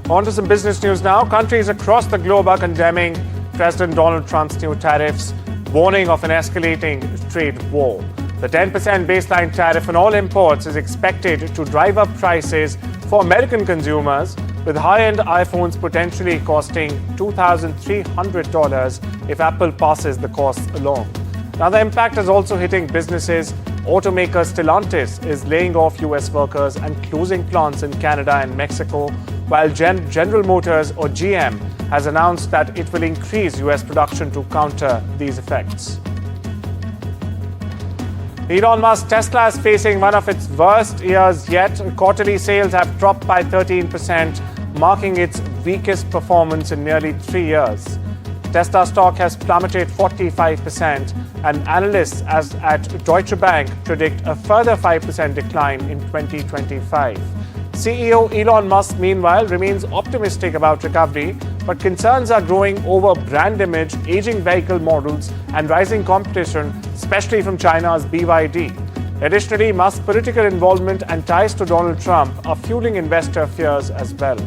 On to some business news now. Countries across the globe are condemning President Donald Trump's new tariffs, warning of an escalating trade war. The 10% baseline tariff on all imports is expected to drive up prices for American consumers, with high-end iPhones potentially costing $2,300 if Apple passes the costs along. Now, the impact is also hitting businesses. Automaker Stellantis is laying off US workers and closing plants in Canada and Mexico, while General Motors, or GM, has announced that it will increase US production to counter these effects. Elon Musk's Tesla is facing one of its worst years yet. Quarterly sales have dropped by 13%, marking its weakest performance in nearly 3 years. Tesla stock has plummeted 45%, and analysts at Deutsche Bank predict a further 5% decline in 2025. CEO Elon Musk, meanwhile, remains optimistic about recovery, but concerns are growing over brand image, aging vehicle models, and rising competition, especially from China's BYD. Additionally, Musk's political involvement and ties to Donald Trump are fueling investor fears as well.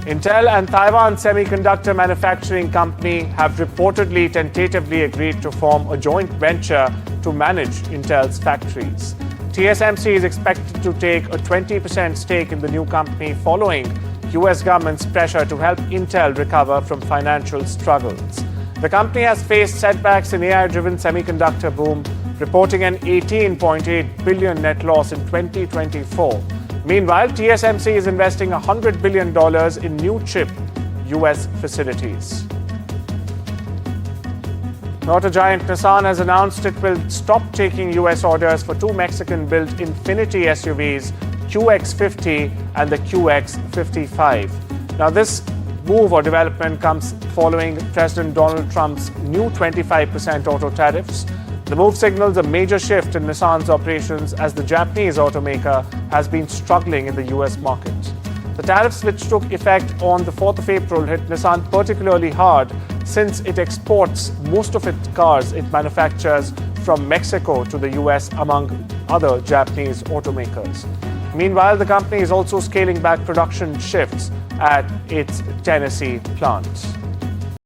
Intel and Taiwan Semiconductor Manufacturing Company have reportedly tentatively agreed to form a joint venture to manage Intel's factories. TSMC is expected to take a 20% stake in the new company following US government's pressure to help Intel recover from financial struggles. The company has faced setbacks in AI-driven semiconductor boom, reporting an $18.8 billion net loss in 2024. Meanwhile, TSMC is investing $100 billion in new chip US facilities. Auto giant Nissan has announced it will stop taking US orders for two Mexican-built Infiniti SUVs, QX50 and the QX55. Now, this move or development comes following President Donald Trump's new 25% auto tariffs. The move signals a major shift in Nissan's operations as the Japanese automaker has been struggling in the US market. The tariffs, which took effect on the 4th of April, hit Nissan particularly hard since it exports most of its cars it manufactures from Mexico to the US, among other Japanese automakers. Meanwhile, the company is also scaling back production shifts at its Tennessee plant.